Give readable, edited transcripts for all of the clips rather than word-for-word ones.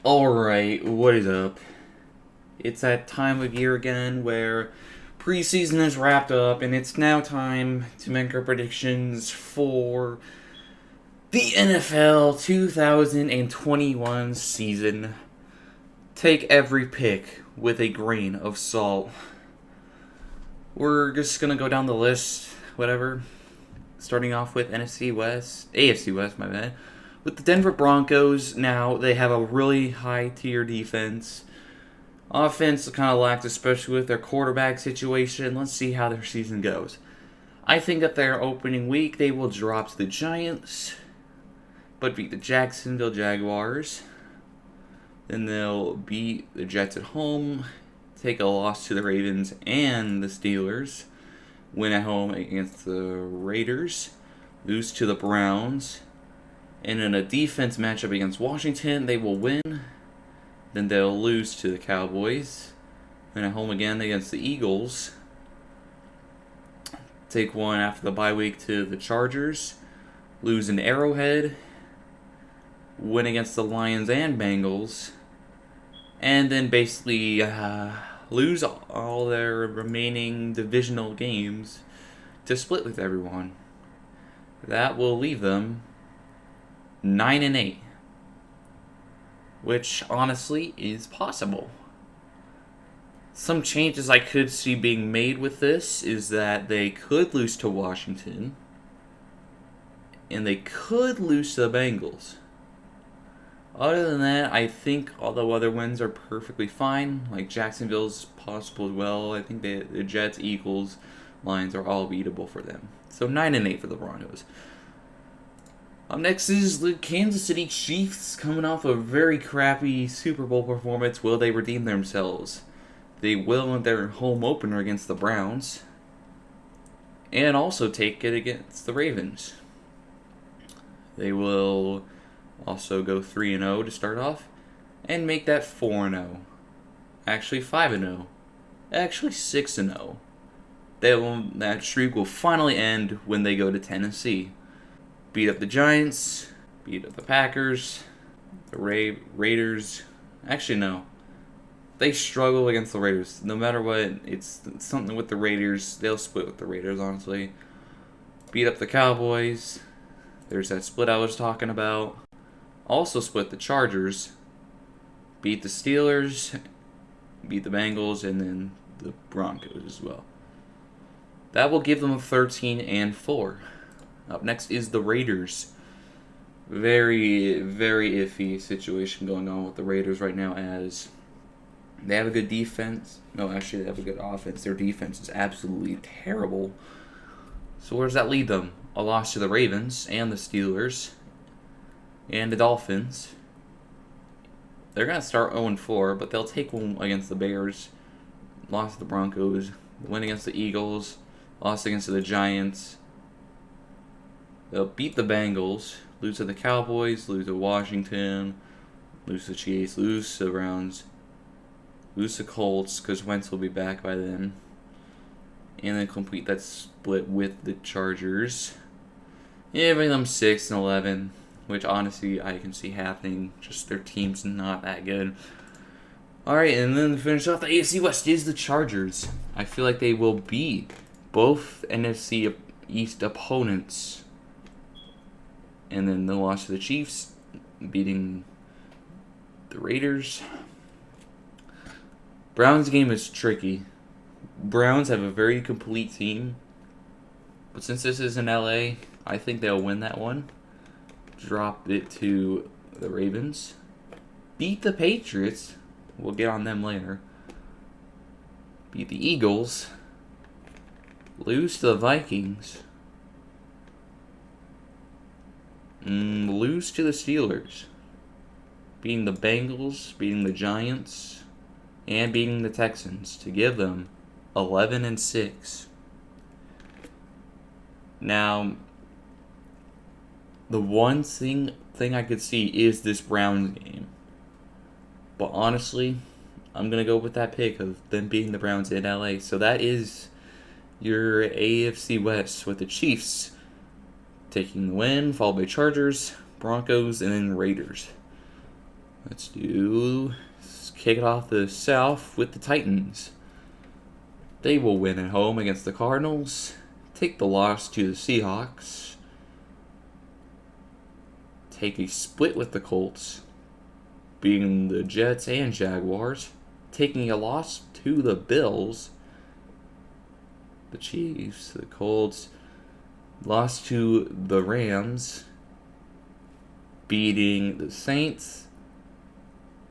Alright, what is up? It's that time of year again where preseason is wrapped up and it's now time to make our predictions for the NFL 2021 season. Take every pick with a grain of salt. We're just gonna go down the list, whatever. Starting off with AFC West, my bad. With the Denver Broncos, now they have a really high tier defense. Offense kind of lacked, especially with their quarterback situation. Let's see how their season goes. I think that their opening week they will drop to the Giants, but beat the Jacksonville Jaguars. Then they'll beat the Jets at home, take a loss to the Ravens and the Steelers, win at home against the Raiders, lose to the Browns. And in a defense matchup against Washington, they will win. Then they'll lose to the Cowboys. Then at home again against the Eagles. Take one after the bye week to the Chargers. Lose in Arrowhead. Win against the Lions and Bengals. And then basically lose all their remaining divisional games to split with everyone. That will leave them 9-8, which honestly is possible. Some changes I could see being made with this is that they could lose to Washington, and they could lose to the Bengals. Other than that, I think all the other wins are perfectly fine. Like Jacksonville's possible as well. I think the Jets, Eagles, Lions are all beatable for them. So 9-8 for the Broncos. Up next is the Kansas City Chiefs, coming off a very crappy Super Bowl performance. Will they redeem themselves? They will in their home opener against the Browns, and also take it against the Ravens. They will also go 3-0 to start off, and make that 4-0. Actually 5-0. Actually 6-0. That streak will finally end when they go to Tennessee. Beat up the Giants, beat up the Packers, the Raiders. Actually, no. They struggle against the Raiders. No matter what, it's something with the Raiders. They'll split with the Raiders, honestly. Beat up the Cowboys. There's that split I was talking about. Also split the Chargers. Beat the Steelers. Beat the Bengals, and then the Broncos as well. That will give them 13-4. Up next is the Raiders. Very, very iffy situation going on with the Raiders right now, as they have a good defense. No, actually, they have a good offense. Their defense is absolutely terrible. So where does that lead them? A loss to the Ravens and the Steelers and the Dolphins. They're going to start 0-4, but they'll take one against the Bears. Loss to the Broncos. Win against the Eagles. Loss against the Giants. They'll beat the Bengals, lose to the Cowboys, lose to Washington, lose to the Chiefs, lose to the Browns, lose to the Colts, because Wentz will be back by then, and then complete that split with the Chargers. Yeah, bring them 6-11, which honestly I can see happening. Just their team's not that good. Alright, and then to finish off the AFC West is the Chargers. I feel like they will beat both NFC East opponents. And then the loss to the Chiefs, beating the Raiders. Browns game is tricky. Browns have a very complete team. But since this is in LA, I think they'll win that one. Drop it to the Ravens. Beat the Patriots. We'll get on them later. Beat the Eagles. Lose to the Vikings. Lose to the Steelers. Beating the Bengals, beating the Giants, and beating the Texans to give them 11-6. Now, the one thing I could see is this Browns game. But honestly, I'm going to go with that pick of them beating the Browns in LA. So that is your AFC West, with the Chiefs taking the win, followed by Chargers, Broncos, and then Raiders. Let's kick it off the South with the Titans. They will win at home against the Cardinals, take the loss to the Seahawks, take a split with the Colts, beating the Jets and Jaguars, taking a loss to the Bills, the Chiefs, the Colts, lost to the Rams, beating the Saints,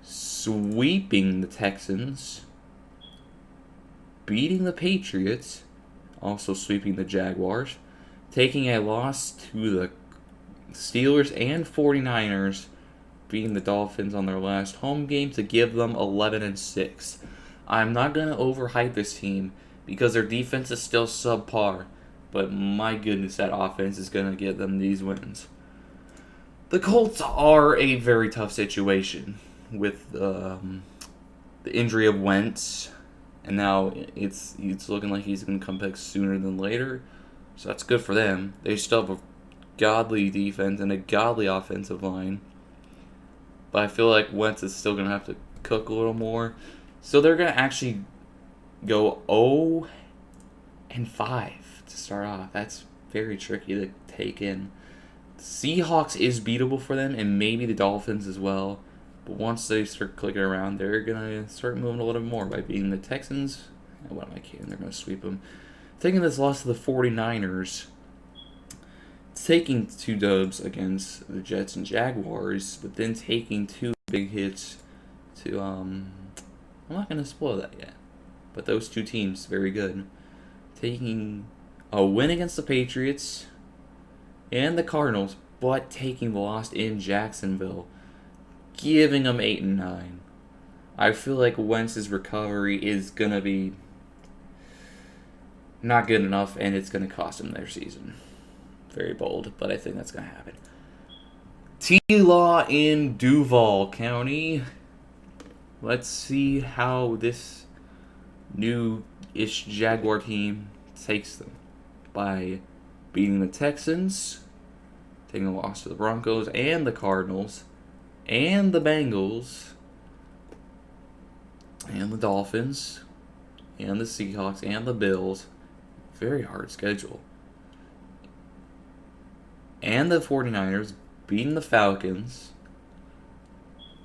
sweeping the Texans, beating the Patriots, also sweeping the Jaguars, taking a loss to the Steelers and 49ers, beating the Dolphins on their last home game to give them 11-6. I'm not going to overhype this team because their defense is still subpar, but my goodness, that offense is going to get them these wins. The Colts are a very tough situation with the injury of Wentz, and now it's looking like he's going to come back sooner than later, so that's good for them. They still have a godly defense and a godly offensive line, but I feel like Wentz is still going to have to cook a little more. So they're going to actually go 0-5 to start off. That's very tricky to take in. The Seahawks is beatable for them, and maybe the Dolphins as well. But once they start clicking around, they're going to start moving a little bit more by beating the Texans. What am I kidding? They're going to sweep them. Taking this loss to the 49ers, taking 2 dubs against the Jets and Jaguars, but then taking 2 big hits to, I'm not going to spoil that yet, but those 2 teams, very good. Taking a win against the Patriots and the Cardinals, but taking the loss in Jacksonville, giving them 8-9. I feel like Wentz's recovery is going to be not good enough, and it's going to cost them their season. Very bold, but I think that's going to happen. T-Law in Duval County. Let's see how this new-ish Jaguar team takes them by beating the Texans, taking a loss to the Broncos and the Cardinals, and the Bengals, and the Dolphins, and the Seahawks, and the Bills. Very hard schedule. And the 49ers, beating the Falcons,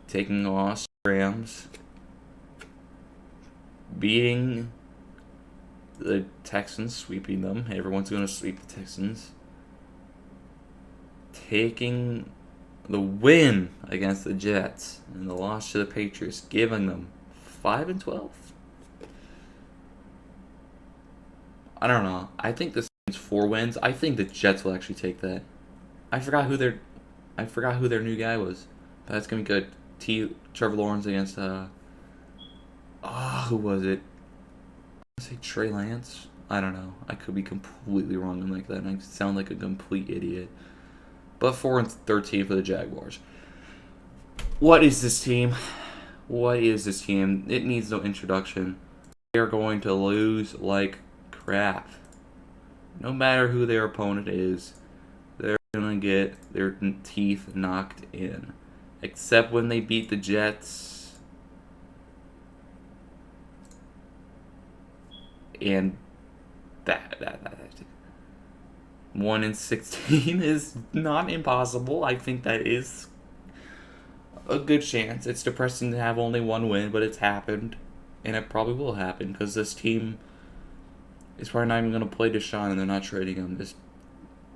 taking a loss to the Rams, beating the Texans, sweeping them. Everyone's going to sweep the Texans. Taking the win against the Jets and the loss to the Patriots, giving them 5-12. I don't know. I think this is 4 wins. I think the Jets will actually take that. I forgot who their new guy was. But that's gonna be good. Trevor Lawrence against who was it? I say Trey Lance. I don't know. I could be completely wrong like that, and I sound like a complete idiot. But 4-13 for the Jaguars. What is this team? It needs no introduction. They are going to lose like crap. No matter who their opponent is, they're going to get their teeth knocked in. Except when they beat the Jets. And that 1-16 is not impossible. I think that is a good chance. It's depressing to have only 1 win, but it's happened. And it probably will happen because this team is probably not even going to play Deshaun, and they're not trading him.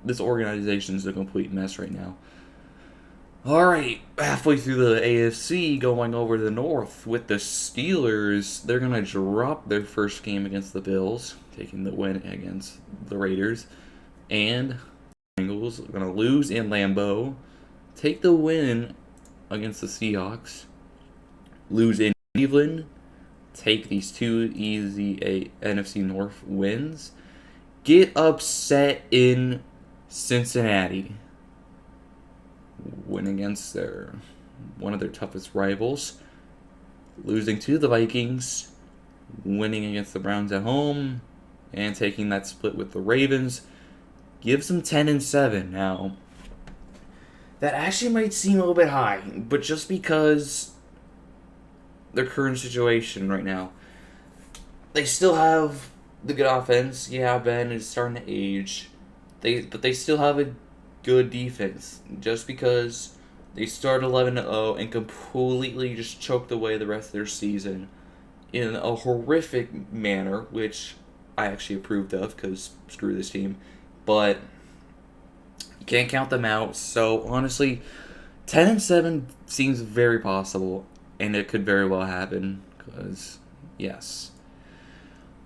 This organization is a complete mess right now. Alright, halfway through the AFC, going over to the North with the Steelers. They're going to drop their first game against the Bills, taking the win against the Raiders. And the Bengals are going to lose in Lambeau, take the win against the Seahawks, lose in Cleveland, take these 2 easy NFC North wins, get upset in Cincinnati, win against one of their toughest rivals, losing to the Vikings, winning against the Browns at home, and taking that split with the Ravens, gives them 10-7. Now, that actually might seem a little bit high, but just because their current situation right now. They still have the good offense. Yeah, Ben is starting to age. But they still have a good defense. Just because they started 11-0 and completely just choked away the rest of their season in a horrific manner, which I actually approved of because screw this team. But you can't count them out. So honestly, 10-7 seems very possible, and it could very well happen. Because yes,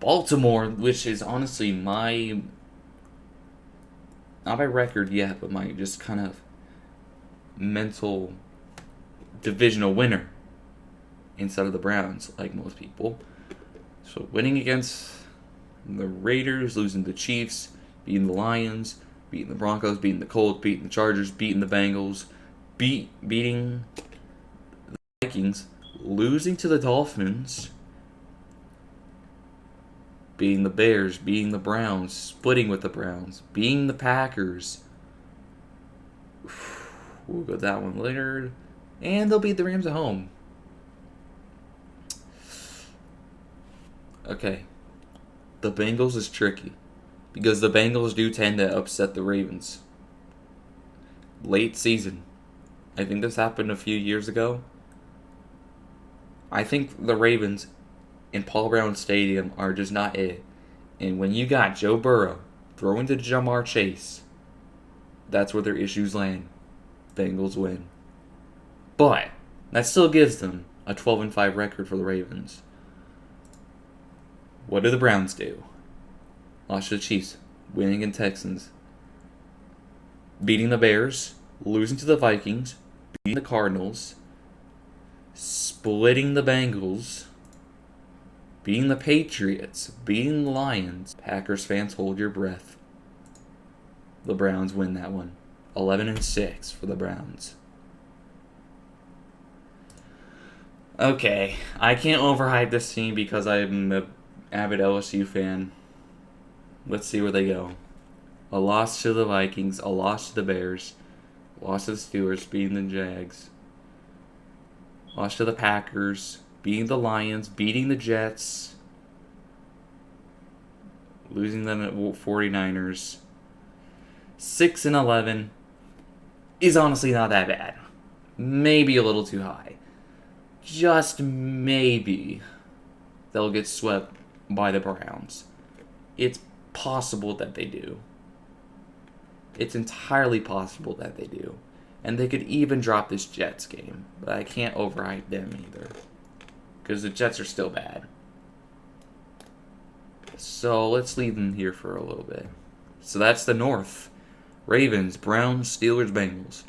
Baltimore, which is honestly my not my record yet, but my just kind of mental divisional winner instead of the Browns, like most people. So winning against the Raiders, losing to the Chiefs, beating the Lions, beating the Broncos, beating the Colts, beating the Chargers, beating the Bengals, beating the Vikings, losing to the Dolphins, beating the Bears, beating the Browns, splitting with the Browns, beating the Packers. We'll go that one later. And they'll beat the Rams at home. Okay. The Bengals is tricky. Because the Bengals do tend to upset the Ravens. Late season. I think this happened a few years ago. I think the Ravens in Paul Brown Stadium are just not it. And when you got Joe Burrow throwing to Jamar Chase, that's where their issues land. Bengals win. But that still gives them a 12-5 record for the Ravens. What do the Browns do? Lost to the Chiefs, winning in Texans, beating the Bears, losing to the Vikings, beating the Cardinals, splitting the Bengals, beating the Patriots, beating the Lions. Packers fans, hold your breath. The Browns win that one. 11-6 for the Browns. Okay, I can't overhype this team because I'm an avid LSU fan. Let's see where they go. A loss to the Vikings, a loss to the Bears, loss to the Steelers, beating the Jags, loss to the Packers, beating the Lions, beating the Jets, losing them at 49ers. 6-11 is honestly not that bad. Maybe a little too high. Just maybe they'll get swept by the Browns. It's possible that they do. It's entirely possible that they do. And they could even drop this Jets game. But I can't overhype them either. Because the Jets are still bad. So let's leave them here for a little bit. So that's the North. Ravens, Browns, Steelers, Bengals.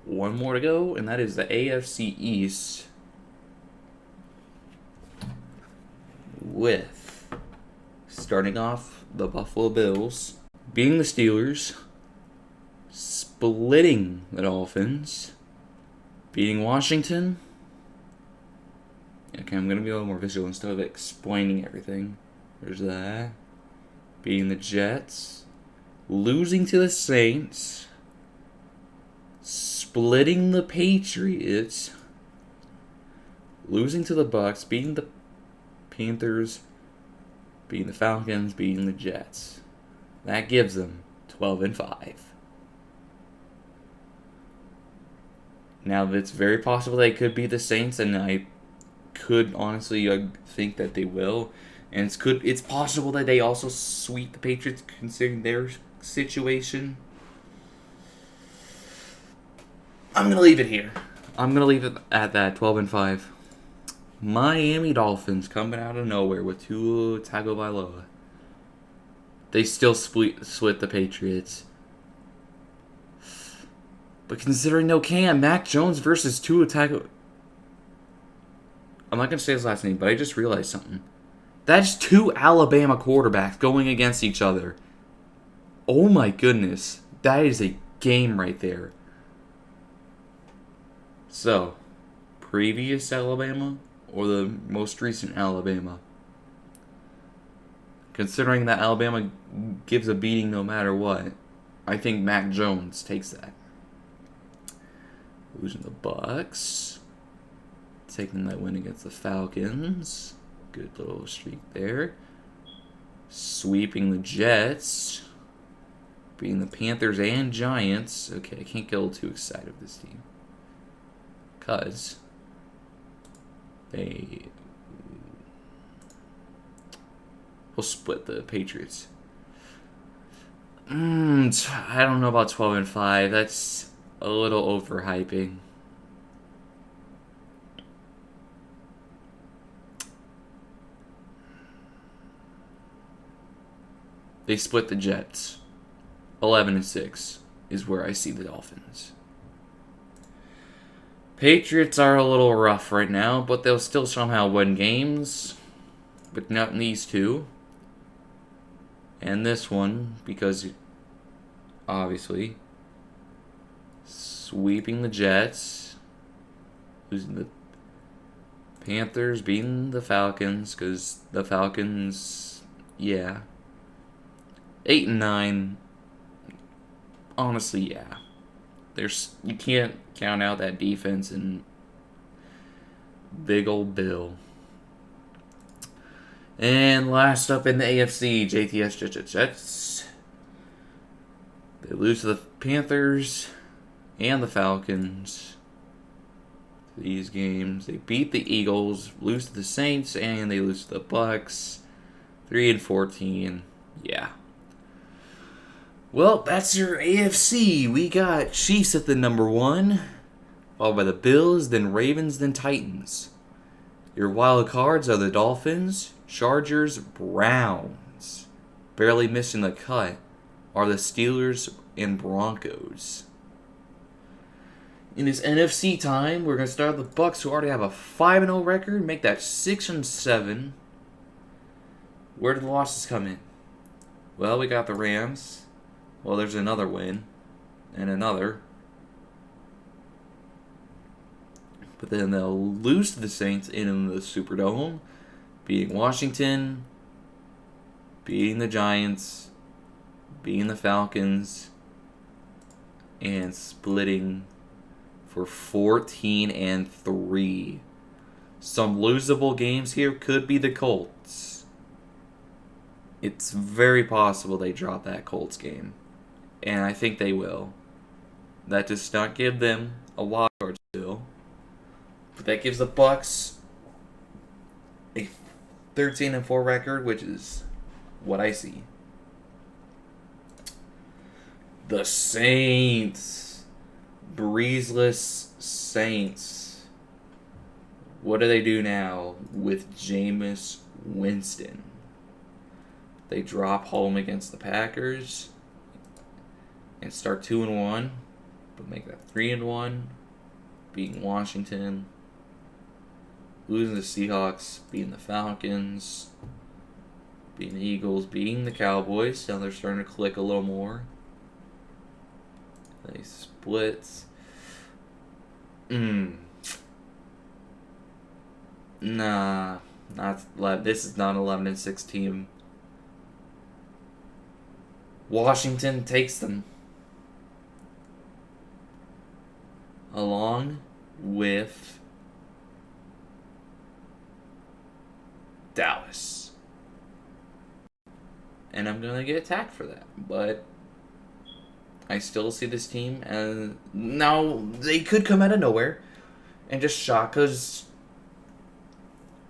One more to go, and that is the AFC East. With, starting off, the Buffalo Bills beating the Steelers, splitting the Dolphins, beating Washington. Okay, I'm going to be a little more visual instead of explaining everything. There's that. Beating the Jets, losing to the Saints, splitting the Patriots, losing to the Bucks, beating the Panthers, beating the Falcons, beating the Jets. That gives them 12-5. Now, it's very possible they could be the Saints, and I could honestly think that they will. And it's possible that they also sweep the Patriots, considering their situation. I'm going to leave it here. I'm going to leave it at that, 12-5. Miami Dolphins coming out of nowhere with Tua Tagovailoa. They still split the Patriots. But considering no Cam, Mac Jones versus Tua Tagovailoa. I'm not going to say his last name, but I just realized something. That's two Alabama quarterbacks going against each other. Oh my goodness. That is a game right there. So, previous Alabama or the most recent Alabama? Considering that Alabama gives a beating no matter what, I think Mac Jones takes that. Losing the Bucks. taking that win against the Falcons. Good little streak there. Sweeping the Jets. Beating the Panthers and Giants. Okay, I can't get a little too excited with this team. Because they will split the Patriots. I don't know about 12-5. That's a little overhyping. They split the Jets. 11-6 is where I see the Dolphins. Patriots are a little rough right now, but they'll still somehow win games. But not in these two. And this one, because obviously sweeping the Jets, losing the Panthers, beating the Falcons, because the Falcons, yeah. 8-9. Honestly, yeah. You can't count out that defense and big old Bill. And last up in the AFC, JTS Jets. They lose to the Panthers and the Falcons. These games, they beat the Eagles, lose to the Saints, and they lose to the Bucks. 3-14. Yeah. Well, that's your AFC. We got Chiefs at the number 1, followed by the Bills, then Ravens, then Titans. Your wild cards are the Dolphins, Chargers, Browns. Barely missing the cut are the Steelers and Broncos. In this NFC time, we're going to start with the Bucks, who already have a 5-0 record, make that 6-7. Where did the losses come in? Well, we got the Rams. Well, there's another win. And another. But then they'll lose to the Saints in the Superdome. Beating Washington. Beating the Giants. Beating the Falcons. And splitting for 14-3. Some losable games here could be the Colts. It's very possible they drop that Colts game. And I think they will. That does not give them a wild card still. But that gives the Bucks a 13-4 record, which is what I see. The Saints. Breezeless Saints. What do they do now with Jameis Winston? They drop home against the Packers and start 2-1, but make that 3-1, beating Washington, losing the Seahawks, beating the Falcons, beating the Eagles, beating the Cowboys. Now they're starting to click a little more. They split. Nah, this is not an 11-6 team. Washington takes them. Along with Dallas. And I'm going to get attacked for that. But I still see this team. And now they could come out of nowhere and just shock, because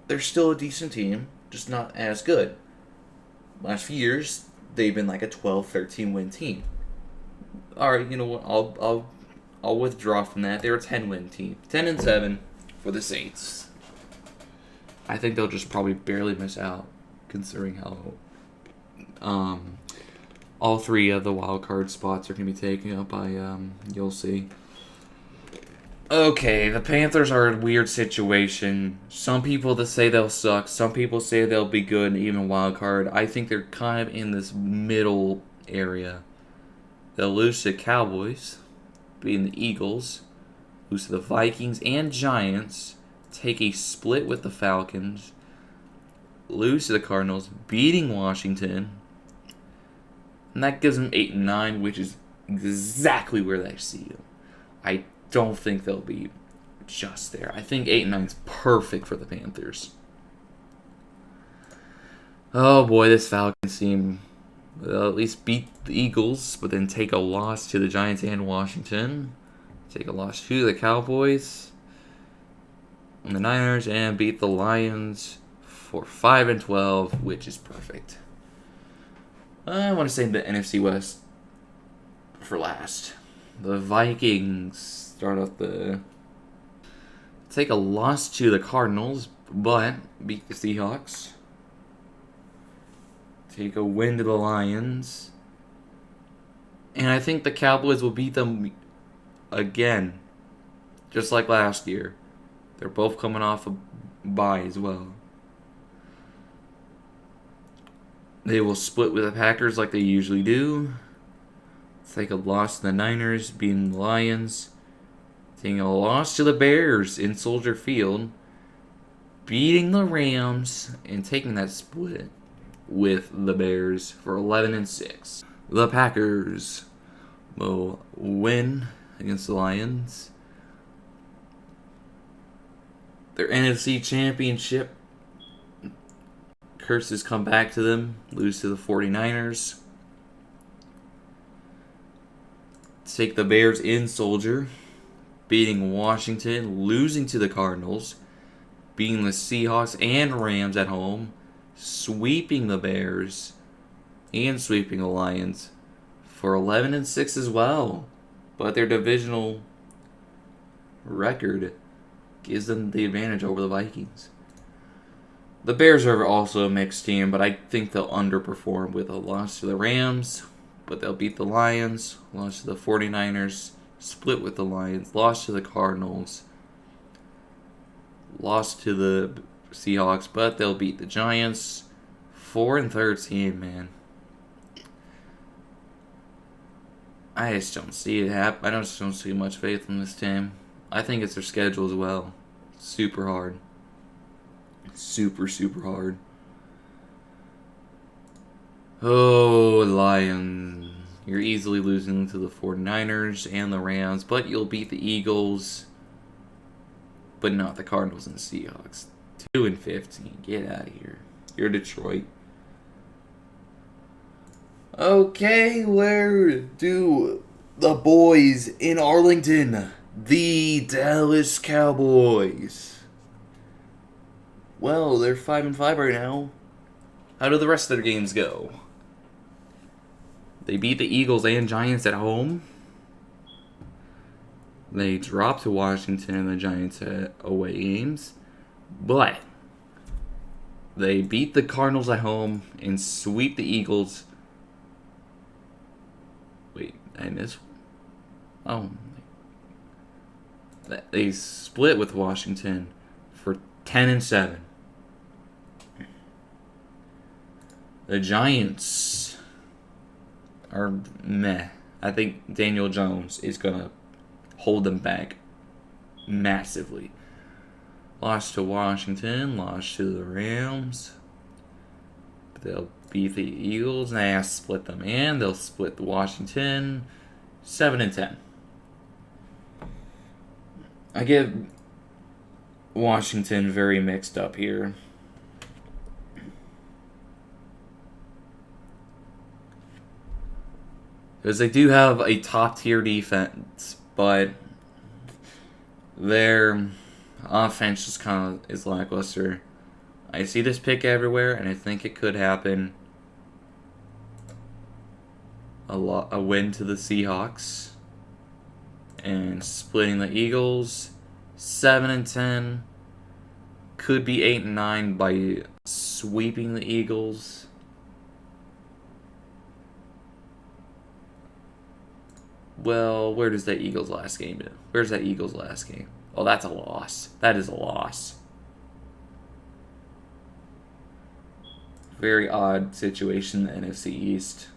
they're still a decent team, just not as good. Last few years, they've been like a 12-13 win team. Alright, you know what? I'll withdraw from that. They're a 10-win team. 10-7 for the Saints. I think they'll just probably barely miss out, considering how all 3 of the wild card spots are going to be taken up by you'll see. Okay, the Panthers are a weird situation. Some people that say they'll suck. Some people say they'll be good, even wild card. I think they're kind of in this middle area. They'll lose to the Cowboys, beating the Eagles, lose to the Vikings and Giants, take a split with the Falcons, lose to the Cardinals, beating Washington, and that gives them 8-9, which is exactly where they see them. I don't think they'll be just there. I think 8 and 9 is perfect for the Panthers. Oh boy, this Falcons team will at least beat the Eagles, but then take a loss to the Giants and Washington. Take a loss to the Cowboys and the Niners, and beat the Lions for 5-12, which is perfect. I want to save the NFC West for last. The Vikings start off the... Take a loss to the Cardinals, but beat the Seahawks. Take a win to the Lions. And I think the Cowboys will beat them again, just like last year. They're both coming off a bye as well. They will split with the Packers like they usually do. Take a loss to the Niners, beating the Lions. Taking a loss to the Bears in Soldier Field. Beating the Rams and taking that split with the Bears for 11-6. The Packers will win against the Lions. Their NFC Championship curses come back to them. Lose to the 49ers. Take the Bears in Soldier. Beating Washington. Losing to the Cardinals. Beating the Seahawks and Rams at home. Sweeping the Bears. And sweeping the Lions for 11-6 as well. But their divisional record gives them the advantage over the Vikings. The Bears are also a mixed team, but I think they'll underperform with a loss to the Rams. But they'll beat the Lions, loss to the 49ers, split with the Lions, loss to the Cardinals, loss to the Seahawks, but they'll beat the Giants. 4-13, man. I just don't see it happen. I just don't see much faith in this team. I think it's their schedule as well. Super hard. Super, super hard. Oh, Lions. You're easily losing to the 49ers and the Rams, but you'll beat the Eagles, but not the Cardinals and Seahawks. 2-15. Get out of here. You're Detroit. Okay, where do the boys in Arlington, the Dallas Cowboys? Well, they're 5-5 right now. How do the rest of their games go? They beat the Eagles and Giants at home. They dropped to Washington and the Giants at away games. But they beat the Cardinals at home and sweep the Eagles. Wait, I missed one. Oh. They split with Washington for 10-7. The Giants are meh. I think Daniel Jones is going to hold them back massively. Lost to Washington, lost to the Rams. They'll beat the Eagles, and they split them, and they'll split the Washington 7-10. I get Washington very mixed up here. Because they do have a top-tier defense, but their offense just kind of is lackluster. I see this pick everywhere, and I think it could happen. A win to the Seahawks, and splitting the Eagles 7-10. Could be 8-9 by sweeping the Eagles. Well, where does that Eagles last game do? Where's that Eagles last game? Oh, that's a loss. That is a loss. Very odd situation in the NFC East.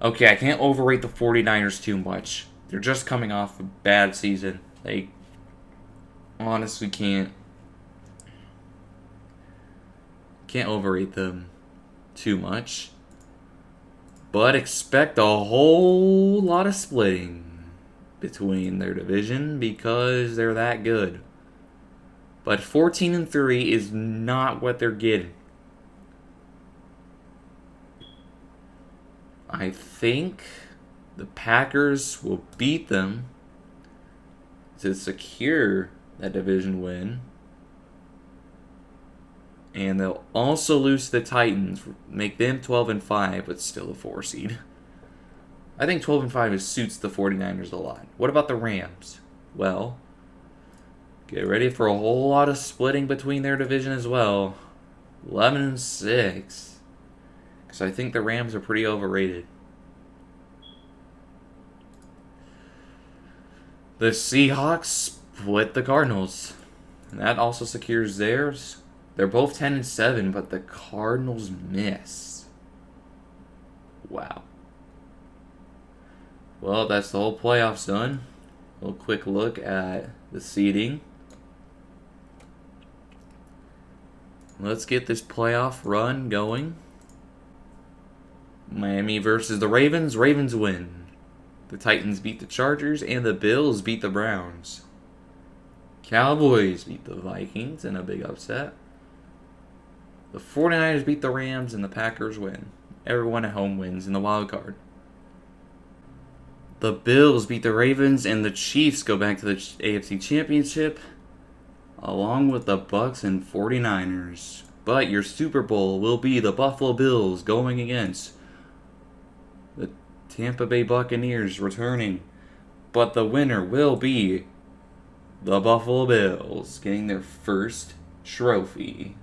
Okay, I can't overrate the 49ers too much. They're just coming off a bad season. They honestly can't overrate them too much. But expect a whole lot of splitting. between their division because they're that good. But 14-3 is not what they're getting. I think the Packers will beat them to secure that division win. And they'll also lose to the Titans, make them 12-5, but still a 4 seed. I think 12-5 suits the 49ers a lot. What about the Rams? Well, get ready for a whole lot of splitting between their division as well. 11-6. Because I think the Rams are pretty overrated. The Seahawks split the Cardinals. And that also secures theirs. They're both 10-7, but the Cardinals miss. Wow. Well, that's the whole playoffs done. A little quick look at the seeding. Let's get this playoff run going. Miami versus the Ravens. Ravens win. The Titans beat the Chargers, and the Bills beat the Browns. Cowboys beat the Vikings in a big upset. The 49ers beat the Rams, and the Packers win. Everyone at home wins in the wild card. The Bills beat the Ravens, and the Chiefs go back to the AFC Championship, along with the Bucks and 49ers. But your Super Bowl will be the Buffalo Bills going against the Tampa Bay Buccaneers returning. But the winner will be the Buffalo Bills getting their first trophy.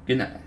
Good night.